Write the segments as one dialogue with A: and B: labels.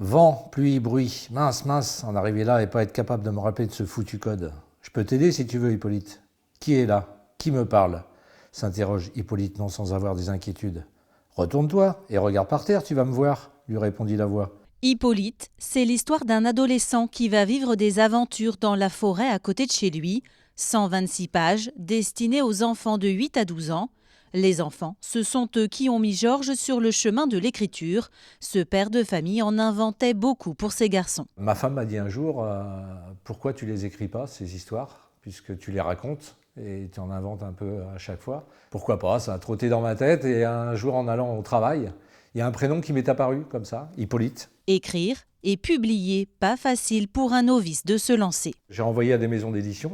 A: Vent, pluie, bruit. Mince, mince, en arriver là et pas être capable de me rappeler de ce foutu code. Je peux t'aider si tu veux, Hippolyte. Qui est là? Qui me parle? S'interroge Hippolyte non sans avoir des inquiétudes. Retourne-toi et regarde par terre, tu vas me voir, lui répondit la voix.
B: Hippolyte, c'est l'histoire d'un adolescent qui va vivre des aventures dans la forêt à côté de chez lui. 126 pages destinées aux enfants de 8 à 12 ans. Les enfants, ce sont eux qui ont mis Georges sur le chemin de l'écriture. Ce père de famille en inventait beaucoup pour ses garçons.
A: Ma femme m'a dit un jour, pourquoi tu les écris pas, ces histoires, puisque tu les racontes et tu en inventes un peu à chaque fois. Pourquoi pas, ça a trotté dans ma tête et un jour en allant au travail, il y a un prénom qui m'est apparu comme ça, Hippolyte.
B: Écrire et publier, pas facile pour un novice de se lancer.
A: J'ai envoyé à des maisons d'édition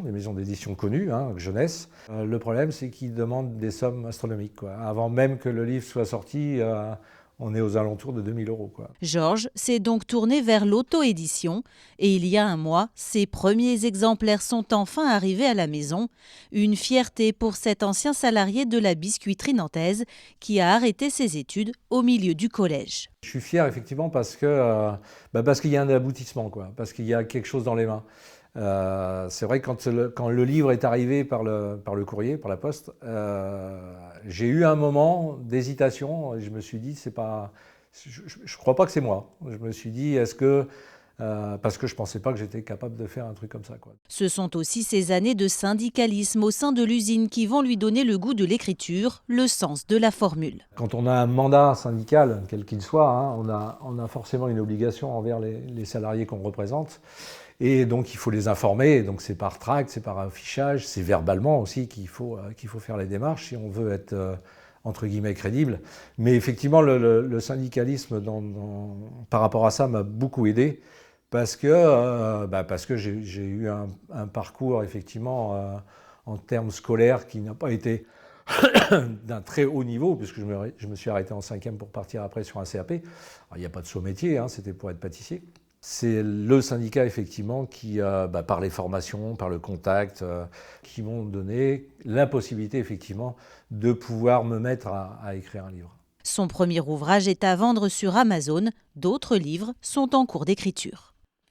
A: connues, jeunesse. Le problème, c'est qu'ils demandent des sommes astronomiques, quoi. Avant même que le livre soit sorti, on est aux alentours de 2000 €, quoi.
B: Georges s'est donc tourné vers l'auto-édition et il y a un mois, ses premiers exemplaires sont enfin arrivés à la maison. Une fierté pour cet ancien salarié de la biscuiterie nantaise qui a arrêté ses études au milieu du collège.
A: Je suis fier effectivement parce qu'il y a un aboutissement, quoi, parce qu'il y a quelque chose dans les mains. C'est vrai que quand le livre est arrivé par le courrier, par la poste, j'ai eu un moment d'hésitation. Et je me suis dit, je crois pas que c'est moi. Je me suis dit, parce que je pensais pas que j'étais capable de faire un truc comme ça, quoi.
B: Ce sont aussi ces années de syndicalisme au sein de l'usine qui vont lui donner le goût de l'écriture, le sens de la formule.
A: Quand on a un mandat syndical, quel qu'il soit, on a forcément une obligation envers les salariés qu'on représente. Et donc, il faut les informer. Donc, c'est par tract, c'est par affichage, c'est verbalement aussi qu'il faut faire les démarches si on veut être, entre guillemets, crédible. Mais effectivement, le syndicalisme par rapport à ça m'a beaucoup aidé parce que j'ai eu un parcours, effectivement, en termes scolaires qui n'a pas été d'un très haut niveau, puisque je me suis arrêté en 5e pour partir après sur un CAP. Alors, il n'y a pas de saut métier, c'était pour être pâtissier. C'est le syndicat, effectivement, qui, par les formations, par le contact, qui m'ont donné la possibilité, effectivement, de pouvoir me mettre à écrire un livre.
B: Son premier ouvrage est à vendre sur Amazon. D'autres livres sont en cours d'écriture.